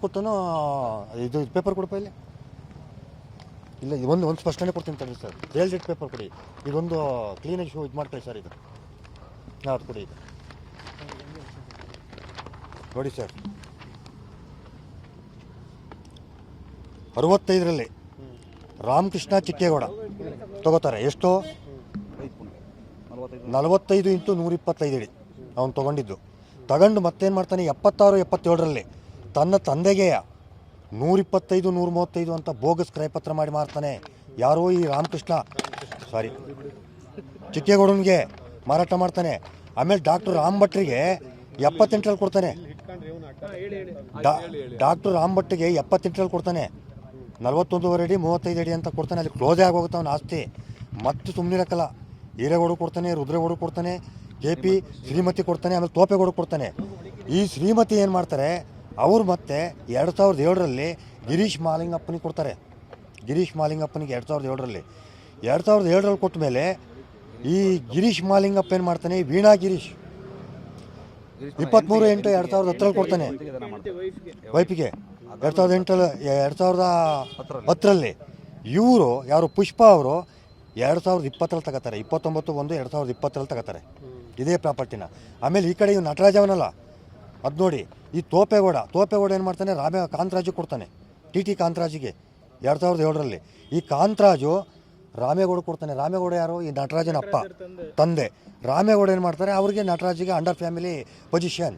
ಕೊಟ್ಟನು ಇದು ಪೇಪರ್ ಕೊಡಪ್ಪ ಇಲ್ಲಿ ಇಲ್ಲ ಒಂದು ಸ್ಪಷ್ಟನೆ ಕೊಡ್ತೀನಿ ತಗೊಳ್ಳಿ ಸರ್. ಸೇಲ್ ಡೇಟ್ ಪೇಪರ್ ಕೊಡಿ. ಇದೊಂದು ಕ್ಲೀನಾಗಿ ಇದು ಮಾಡ್ಕೊಳ್ಳಿ ಸರ್. ಇದು ಅದು ಕೊಡಿ. ಇದು ನೋಡಿ ಸರ್, 65ರಲ್ಲಿ ರಾಮಕೃಷ್ಣ ಚಿಕ್ಕೇಗೌಡ ತಗೋತಾರೆ. ಎಷ್ಟು? 45 × 125 ಅಡಿ ಅವನು ತೊಗೊಂಡಿದ್ದು. ತಗೊಂಡು ಮತ್ತೇನು ಮಾಡ್ತಾನೆ, 76, 77ರಲ್ಲಿ ತನ್ನ ತಂದೆಗೆ 125, 135 ಅಂತ ಬೋಗಸ್ ಕ್ರಯಪತ್ರ ಮಾಡಿ ಮಾರ್ತಾನೆ. ಯಾರೋ ಈ ಚಿಕ್ಕೇಗೌಡನಿಗೆ ಮಾರಾಟ ಮಾಡ್ತಾನೆ. ಆಮೇಲೆ ಡಾಕ್ಟರ್ ರಾಮ್ ಭಟ್ರಿಗೆ 78ರಲ್ಲಿ ಕೊಡ್ತಾನೆ. ಡಾಕ್ಟರ್ ರಾಮ್ ಭಟ್ರಿಗೆ 78ರಲ್ಲಿ ಕೊಡ್ತಾನೆ. 41 ಅಡಿ 35 ಅಡಿ ಅಂತ ಕೊಡ್ತಾನೆ. ಅಲ್ಲಿ ಕ್ಲೋಸೇ ಆಗೋಗುತ್ತೆ ಅವನ ಆಸ್ತಿ. ಮತ್ತೆ ಸುಮ್ಮನಿರಕ್ಕಲ್ಲ, ಈರೇಗೌಡ ಕೊಡ್ತಾನೆ, ರುದ್ರೇಗೌಡ ಕೊಡ್ತಾನೆ, KP ಶ್ರೀಮತಿ ಕೊಡ್ತಾನೆ, ಆಮೇಲೆ ತೋಪೇಗೌಡ ಕೊಡ್ತಾನೆ. ಈ ಶ್ರೀಮತಿ ಏನು ಮಾಡ್ತಾರೆ, ಅವರು ಮತ್ತೆ 2007ರಲ್ಲಿ ಗಿರೀಶ್ ಮಾಲಿಂಗಪ್ಪನಿಗೆ ಕೊಡ್ತಾರೆ. ಗಿರೀಶ್ ಮಾಲಿಂಗಪ್ಪನಿಗೆ 2007ರಲ್ಲಿ 2007ರಲ್ಲಿ ಕೊಟ್ಟ ಮೇಲೆ ಈ ಗಿರೀಶ್ ಮಾಲಿಂಗಪ್ಪ ಏನು ಮಾಡ್ತಾನೆ, ವೀಣಾ ಗಿರೀಶ್ 23/8/2010ರಲ್ಲಿ ಕೊಡ್ತಾನೆ ವೈಫಿಗೆ. 2010ರಲ್ಲಿ ಇವರು ಯಾರು ಪುಷ್ಪ ಅವರು 2020ರಲ್ಲಿ ತಗೋತಾರೆ. 29/1/2020ರಲ್ಲಿ ತಗೋತಾರೆ ಇದೇ ಪ್ರಾಪರ್ಟಿನ. ಆಮೇಲೆ ಈ ಕಡೆ ಇವು ನಟರಾಜ ಅವನಲ್ಲ, ಅದು ನೋಡಿ. ಈ ತೋಪೇಗೌಡ ಏನು ಮಾಡ್ತಾನೆ, ಕಾಂತರಾಜು ಕೊಡ್ತಾನೆ. TT ಕಾಂತರಾಜಿಗೆ 2007ರಲ್ಲಿ. ಈ ಕಾಂತರಾಜು ರಾಮೇಗೌಡ ಕೊಡ್ತಾನೆ. ರಾಮೇಗೌಡ ಯಾರು? ಈ ನಟರಾಜನ ಅಪ್ಪ, ತಂದೆ. ರಾಮೇಗೌಡ ಏನು ಮಾಡ್ತಾರೆ, ಅವ್ರಿಗೆ ನಟರಾಜಿಗೆ ಅಂಡರ್ ಫ್ಯಾಮಿಲಿ ಪೊಸಿಷನ್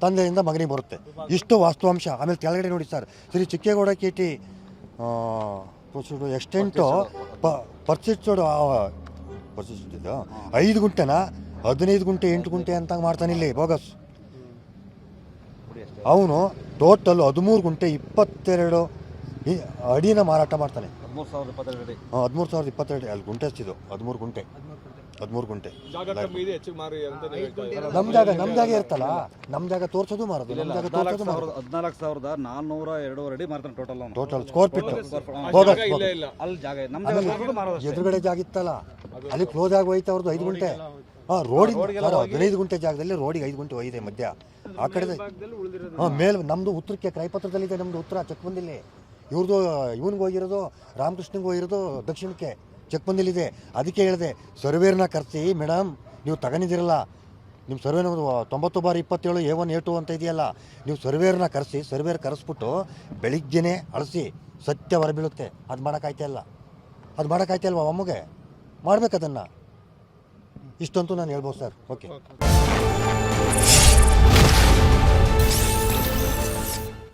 ತಂದೆಯಿಂದ ಮಗನಿಗೆ ಬರುತ್ತೆ. ಇಷ್ಟು ವಾಸ್ತವಾಂಶ. ಆಮೇಲೆ ಕೆಳಗಡೆ ನೋಡಿ sir, Shri Chikkegowda KT extent persisted 5 ಗುಂಟೆನ 15 ಗುಂಟೆ 8 ಗುಂಟೆ ಅಂತ ಮಾಡ್ತಾನೆ ಇಲ್ಲಿ ಬೋಗಸ್. ಅವನು ಟೋಟಲ್ 13 ಗುಂಟೆ 22 ಅಡಿನ ಮಾರಾಟ ಮಾಡ್ತಾನೆ. 13,022 ಅಲ್ಲಿ ಗುಂಟೆ ಎಷ್ಟಿದು? 13 ಗುಂಟೆ. ನಮ್ಮ ಜಾಗ ಇರ್ತಲ್ಲ, ನಮ್ಮ ಜಾಗ ತೋರ್ಸೋದು ಮಾರೋದು. ನಮ್ಮ ಜಾಗ ತೋರ್ಸೋದು ಮಾರೋದು. 14,402 ಅಡಿ ಮಾರ್ತಾನೆ ಟೋಟಲ್ ಸ್ಕ್ವೇರ್ ಫೀಟ್. ಎದುರುಗಡೆ ಜಾಗ ಇತ್ತಲ್ಲ, ಅಲ್ಲಿ ಕ್ಲೋಸ್ ಆಗಿ ಹೋಯ್ತು ಅವ್ರದ್ದು 5 ಗುಂಟೆ. ರೋಡಿಗೆ 15 ಗುಂಟೆ ಜಾಗದಲ್ಲಿ ರೋಡಿಗೆ 5 ಗುಂಟೆ ಹೋಗಿದೆ ಮಧ್ಯ. ಆ ಕಡೆ ಮೇಲೆ ನಮ್ಮದು ಉತ್ತರಕ್ಕೆ ಕ್ರಯಪತ್ರದಲ್ಲಿದೆ. ನಮ್ಮದು ಉತ್ತರ ಚೆಕ್ ಬಂದಿಲ್ಲಿ. ಇವ್ರದ್ದು ಇವನಿಗೆ ಹೋಗಿರೋದು, ರಾಮಕೃಷ್ಣನಿಗೆ ಹೋಗಿರೋದು ದಕ್ಷಿಣಕ್ಕೆ ಚೆಕ್ ಬಂದಿಲ್ಲಿದೆ. ಅದಕ್ಕೆ ಹೇಳಿದೆ, ಸರ್ವೇರ್ನ ಕರೆಸಿ ಮೇಡಮ್, ನೀವು ತಗೊಂಡಿದ್ದೀರಲ್ಲ, ನಿಮ್ಮ ಸರ್ವೆ 90/27 A1 A2 ಅಂತ ಇದೆಯಲ್ಲ, ನೀವು ಸರ್ವೇರ್ನ ಕರೆಸಿ. ಸರ್ವೇರ್ ಕರೆಸ್ಬಿಟ್ಟು ಬೆಳಿಗ್ಗೆನೇ ಅಳಿಸಿ ಸತ್ಯ ಹೊರಬೀಳುತ್ತೆ. ಅದು ಮಾಡೋಕ್ಕಾಯ್ತಲ್ವ ಅಮ್ಮಗೆ? ಮಾಡ್ಬೇಕದನ್ನು. ಇಷ್ಟಂತೂ ನಾನು ಹೇಳ್ಬೋದು ಸರ್. ಓಕೆ.